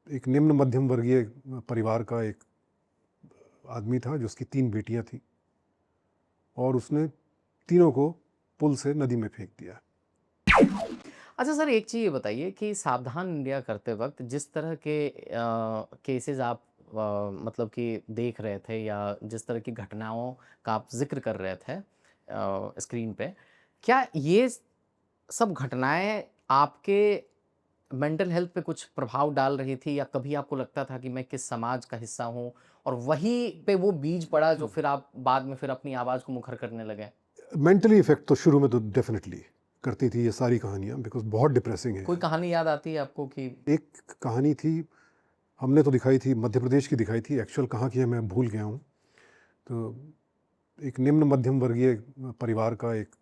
एक निम्न मध्यम वर्गीय परिवार का एक आदमी था जिसकी 3 बेटियां थी और उसने तीनों को पुल से नदी में फेंक दिया। अच्छा सर, एक चीज़ ये बताइए कि सावधान इंडिया करते वक़्त जिस तरह के केसेज़ आप मतलब कि देख रहे थे या जिस तरह की घटनाओं का आप ज़िक्र कर रहे थे स्क्रीन पे, क्या ये सब घटनाएँ आपके मेंटल हेल्थ पे कुछ प्रभाव डाल रही थी या कभी आपको लगता था कि मैं किस समाज का हिस्सा हूँ और वहीं पे वो बीज पड़ा जो फिर आप बाद में फिर अपनी आवाज़ को मुखर करने लगे? मेंटली इफेक्ट तो शुरू में तो डेफिनेटली करती थी ये सारी कहानियाँ, बिकॉज बहुत डिप्रेसिंग है। कोई कहानी याद आती है आपको कि एक कहानी थी, हमने तो दिखाई थी, मध्य प्रदेश की दिखाई थी, एक्चुअल कहाँ की है मैं भूल गया हूँ। तो एक निम्न मध्यम वर्गीय परिवार का एक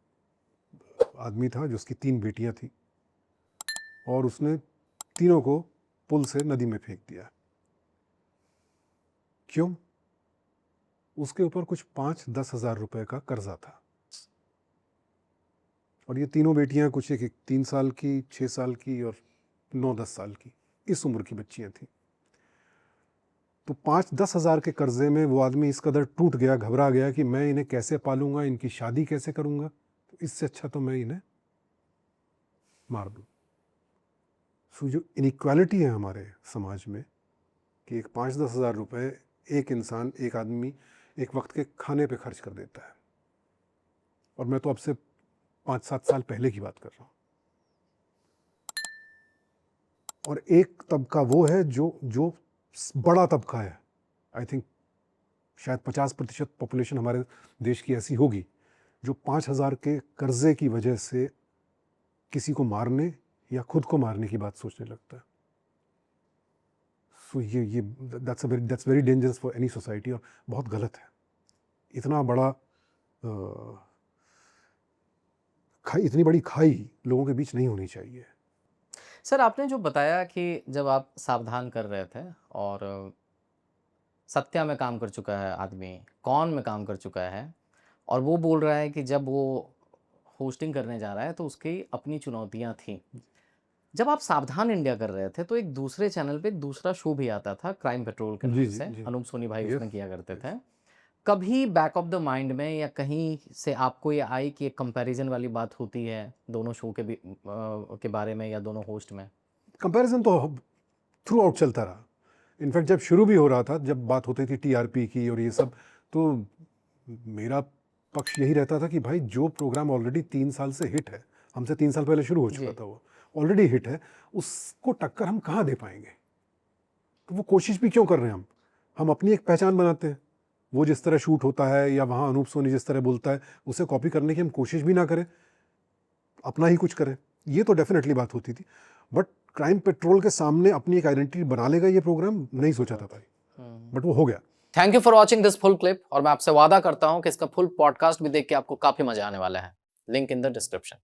आदमी था जिसकी 3 बेटियां थी और उसने तीनों को पुल से नदी में फेंक दिया। क्यों? उसके ऊपर कुछ 5-10 हज़ार रुपए का कर्जा था और ये तीनों बेटियां कुछ एक 3 साल की, 6 साल की और 9-10 साल की, इस उम्र की बच्चियां थी। तो 5-10 हज़ार के कर्जे में वो आदमी इस कदर टूट गया, घबरा गया कि मैं इन्हें कैसे पालूंगा, इनकी शादी कैसे करूंगा, तो इससे अच्छा तो मैं इन्हें मार दूं। सो जो इनइक्वालिटी है हमारे समाज में कि एक 5-10 हज़ार रुपए एक इंसान, एक आदमी एक वक्त के खाने पे खर्च कर देता है, और मैं तो अब से 5-7 साल पहले की बात कर रहा हूँ। और एक तबका वो है जो जो बड़ा तबका है, आई थिंक शायद 50% पॉपुलेशन हमारे देश की ऐसी होगी जो 5,000 के कर्जे की वजह से किसी को मारने या खुद को मारने की बात सोचने लगता है। सो ये that's very dangerous for any society और बहुत गलत है। इतना बड़ा इतनी बड़ी खाई लोगों के बीच नहीं होनी चाहिए। सर आपने जो बताया कि जब आप सावधान कर रहे थे और सत्या में काम कर चुका है आदमी, कौन में काम कर चुका है और वो बोल रहा है कि जब वो होस्टिंग करने जा रहा है तो उसकी अपनी चुनौतियाँ थीं। जब आप सावधान इंडिया कर रहे थे तो एक दूसरे चैनल पे एक दूसरा शो भी आता था क्राइम पेट्रोल के जी नाम जी से, जी। अनूप सोनी भाई यस उसमें किया करते यस। थे। कभी बैक ऑफ द माइंड में या कहीं से आपको ये आई कि एक कंपैरिज़न वाली बात होती है दोनों शो के के बारे में या दोनों होस्ट में? कंपैरिजन तो थ्रू आउट चलता रहा। इनफैक्ट जब शुरू भी हो रहा था, जब बात होती थी टीआरपी की और ये सब, तो मेरा पक्ष यही रहता था कि भाई जो प्रोग्राम ऑलरेडी 3 साल से हिट है, हमसे 3 साल पहले शुरू हो चुका जी। था, वो ऑलरेडी हिट है, उसको टक्कर हम कहाँ दे पाएंगे? तो वो कोशिश भी क्यों कर रहे हैं हम अपनी एक पहचान बनाते हैं। वो जिस तरह शूट होता है या वहाँ अनूप सोनी जिस तरह बोलता है, उसे कॉपी करने की हम कोशिश भी ना करें, अपना ही कुछ करें। ये तो डेफिनेटली बात होती थी, बट क्राइम पेट्रोल के सामने अपनी एक आइडेंटिटी बना लेगा ये प्रोग्राम, नहीं सोचा था भाई, हुँ। बट वो हो गया। Thank you for watching this full clip और मैं आपसे वादा करता हूँ कि इसका फुल पॉडकास्ट भी देख के आपको काफ़ी मज़ा आने वाला है। Link in the description.